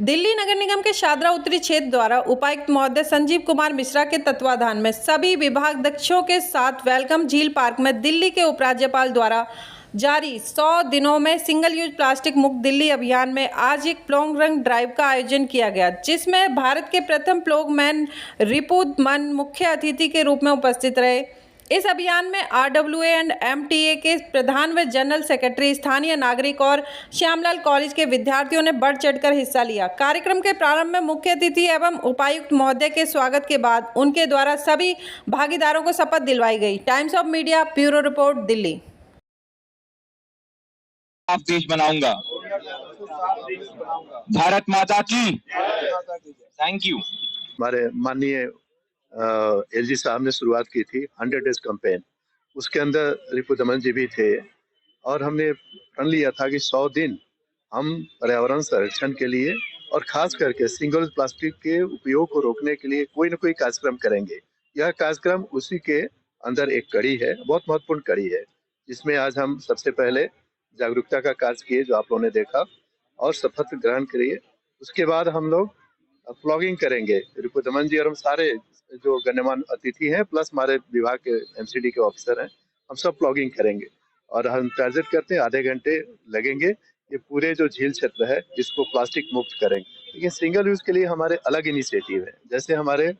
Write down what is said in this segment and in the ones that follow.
दिल्ली नगर निगम के शादरा उत्तरी क्षेत्र द्वारा उपायुक्त महोदय संजीव कुमार मिश्रा के तत्वाधान में सभी विभागाध्यक्षों के साथ वेलकम झील पार्क में दिल्ली के उपराज्यपाल द्वारा जारी 100 दिनों में सिंगल यूज प्लास्टिक मुक्त दिल्ली अभियान में आज एक प्लॉग रन ड्राइव का आयोजन किया गया, जिसमें भारत के प्रथम प्लॉगमैन रिपुदमन मुख्य अतिथि के रूप में उपस्थित रहे। इस अभियान में RWA एंड MTA के प्रधान व जनरल सेक्रेटरी, स्थानीय नागरिक और श्यामलाल कॉलेज के विद्यार्थियों ने बढ़ चढ़कर हिस्सा लिया। कार्यक्रम के प्रारंभ में मुख्य अतिथि एवं उपायुक्त महोदय के स्वागत के बाद उनके द्वारा सभी भागीदारों को शपथ दिलवाई गई। Times of media bureau report, Delhi. देश बनाऊंगा, भारत माता की। Thank you. हमारे माननीय LG साहब ने शुरुआत की थी 100 डेज कैंपेन। उसके अंदर रिपुदमन जी भी थे और हमने प्रण लिया था कि 100 दिन हम पर्यावरण संरक्षण के लिए और खास करके सिंगल प्लास्टिक के उपयोग को रोकने के लिए कोई न कोई कार्यक्रम करेंगे। यह कार्यक्रम उसी के अंदर एक कड़ी है, बहुत महत्वपूर्ण कड़ी है, जिसमें आज हम सबसे पहले जागरूकता का कार्य किए, जो आप लोगों ने देखा, और शपथ ग्रहण करिए। उसके बाद हम लोग प्लॉगिंग करेंगे। रिपुदमन जी और हम सारे जो गण्यमान्य अतिथि हैं प्लस हमारे विभाग के MCD के ऑफिसर हैं, हम सब प्लॉगिंग करेंगे और हम टारगेट करते हैं आधे घंटे लगेंगे ये पूरे जो झील क्षेत्र है जिसको प्लास्टिक मुक्त करेंगे। लेकिन सिंगल यूज के लिए हमारे अलग इनिशिएटिव है। जैसे हमारे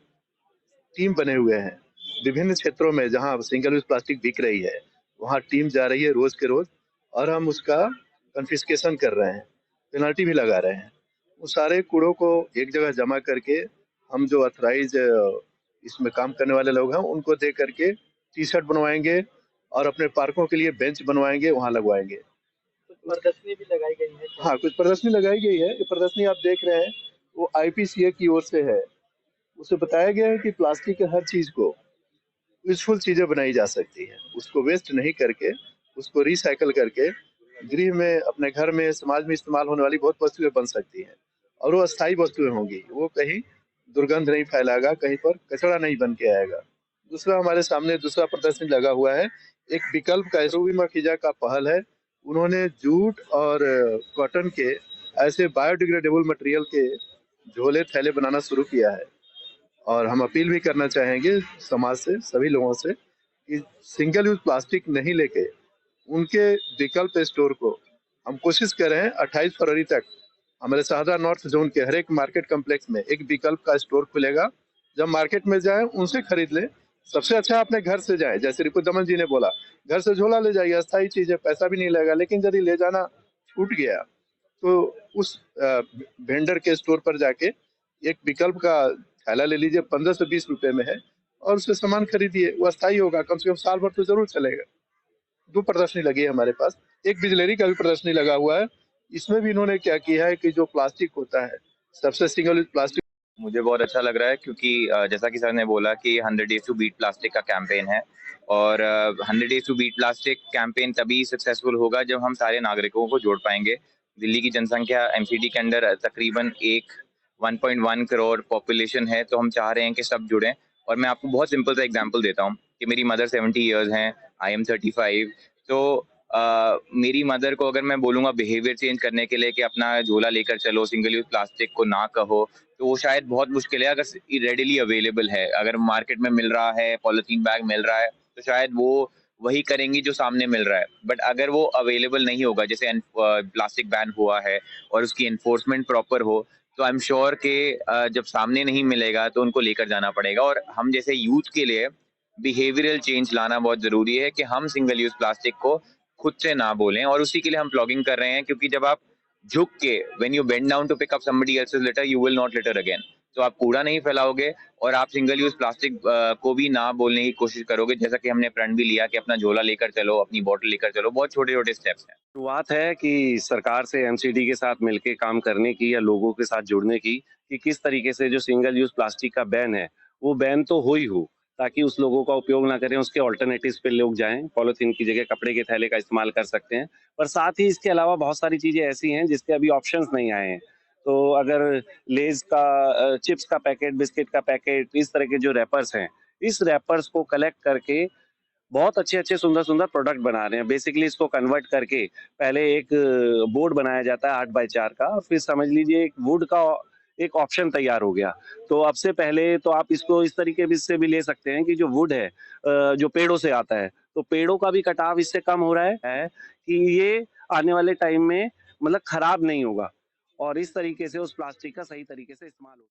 टीम बने हुए हैं विभिन्न क्षेत्रों में, जहाँ सिंगल यूज प्लास्टिक बिक रही है वहाँ टीम जा रही है रोज के रोज और हम उसका कन्फिस्केशन कर रहे हैं, पेनल्टी भी लगा रहे हैं। वो सारे कूड़ों को एक जगह जमा करके हम जो अथराइज इसमें काम करने वाले लोग हैं उनको दे करके T-शर्ट बनवाएंगे और अपने पार्कों के लिए बेंच बनवाएंगे, वहाँ लगवाएंगे। कुछ प्रदर्शनी भी लगाई गई है। हाँ, कुछ प्रदर्शनी लगाई गई है। ये प्रदर्शनी आप देख रहे हैं वो IPCA की ओर से है। उसे बताया गया है कि प्लास्टिक के हर चीज को यूजफुल चीजें बनाई जा सकती है, उसको वेस्ट नहीं करके उसको रिसाइकल करके गृह में, अपने घर में, समाज में इस्तेमाल होने वाली बहुत वस्तुएं बन सकती हैं और वो अस्थायी वस्तुएं होंगी। वो कहीं दुर्गंध नहीं फैलाएगा, कहीं पर कचरा नहीं बन के आएगा। दूसरा, हमारे सामने दूसरा प्रदर्शनी लगा हुआ है एक विकल्प का, रूबी मखीजा का पहल है। उन्होंने जूट और कॉटन के ऐसे बायोडिग्रेडेबल मटेरियल के झोले थैले बनाना शुरू किया है और हम अपील भी करना चाहेंगे समाज से, सभी लोगों से, कि सिंगल यूज प्लास्टिक नहीं लेके उनके विकल्प स्टोर को हम कोशिश कर रहे हैं 28 फरवरी तक हमारे शाहजहां नॉर्थ जोन के हर एक मार्केट कॉम्प्लेक्स में एक विकल्प का स्टोर खुलेगा। जब मार्केट में जाए उनसे खरीद ले। सबसे अच्छा अपने घर से जाए, जैसे रिपुदमन जी ने बोला, घर से झोला ले जाइए, अस्थायी चीज है, पैसा भी नहीं लगेगा। लेकिन यदि ले जाना छूट गया तो उस वेंडर के स्टोर पर जाके एक विकल्प का थैला ले लीजिए, 15 से 20 रुपए में है, और उससे सामान खरीदिए। वो अस्थायी होगा, कम से कम साल भर तो जरूर चलेगा। 2 प्रदर्शनी लगी है हमारे पास। एक बिजलेरी का भी प्रदर्शनी लगा हुआ है। इसमें भी इन्होंने क्या किया है कि जो प्लास्टिक होता है, सबसे सिंगल यूज प्लास्टिक, मुझे बहुत अच्छा लग रहा है क्योंकि जैसा कि सर ने बोला कि 100 डेज टू बीट प्लास्टिक का कैंपेन है और 100 days to beat plastic campaign तभी सक्सेसफुल होगा जब हम सारे नागरिकों को जोड़ पाएंगे। दिल्ली की जनसंख्या MCD के अंदर तकरीबन 1.1 करोड़ पॉपुलेशन है, तो हम चाह रहे हैं कि सब जुड़ें। और मैं आपको बहुत सिंपल सा एग्जांपल देता हूँ कि मेरी मदर 70 इयर्स हैं, I am 35। तो मेरी मदर को अगर मैं बोलूँगा बिहेवियर चेंज करने के लिए कि अपना झोला लेकर चलो, सिंगल यूज प्लास्टिक को ना कहो, तो वो शायद बहुत मुश्किल है। अगर रेडिली अवेलेबल है, अगर मार्केट में मिल रहा है, पॉलिथीन बैग मिल रहा है, तो शायद वो वही करेंगी जो सामने मिल रहा है। बट अगर वो अवेलेबल नहीं होगा, जैसे प्लास्टिक बैन हुआ है और उसकी एनफोर्समेंट प्रॉपर हो, तो आई एम श्योर कि जब सामने नहीं मिलेगा तो उनको लेकर जाना पड़ेगा। और हम जैसे यूथ के लिए बिहेवियरल चेंज लाना बहुत जरूरी है कि हम सिंगल यूज प्लास्टिक को खुद से ना बोलें, और उसी के लिए हम ब्लॉगिंग कर रहे हैं। क्योंकि जब आप झुक के when you bend down to pick up somebody else's litter, you will not litter again, तो आप कूड़ा नहीं फैलाओगे और आप सिंगल यूज प्लास्टिक को भी ना बोलने की कोशिश करोगे। जैसा कि हमने प्रण भी लिया कि अपना झोला लेकर चलो, अपनी बोतल लेकर चलो। बहुत छोटे छोटे स्टेप्स हैं। शुरुआत है कि सरकार से MCD के साथ मिलकर काम करने की या लोगों के साथ जुड़ने की, कि किस तरीके से जो सिंगल यूज प्लास्टिक का बैन है वो बैन तो हो ही हो, ताकि उस लोगों का उपयोग ना करें, उसके ऑल्टरनेटिव्स पे लोग जाएं। पॉलिथीन की जगह कपड़े के थैले का इस्तेमाल कर सकते हैं। पर साथ ही इसके अलावा बहुत सारी चीजें ऐसी हैं जिसके अभी ऑप्शंस नहीं आए हैं। तो अगर लेज का, चिप्स का पैकेट, बिस्किट का पैकेट, इस तरह के जो रैपर्स हैं, इस रैपर्स को कलेक्ट करके बहुत अच्छे अच्छे सुंदर सुंदर प्रोडक्ट बना रहे हैं। बेसिकली इसको कन्वर्ट करके पहले एक बोर्ड बनाया जाता है 8x4 का, और फिर समझ लीजिए एक वुड का एक ऑप्शन तैयार हो गया। तो अब से पहले तो आप इसको इस तरीके भी से भी ले सकते हैं कि जो वुड है जो पेड़ों से आता है, तो पेड़ों का भी कटाव इससे कम हो रहा है कि ये आने वाले टाइम में मतलब खराब नहीं होगा, और इस तरीके से उस प्लास्टिक का सही तरीके से इस्तेमाल होगा।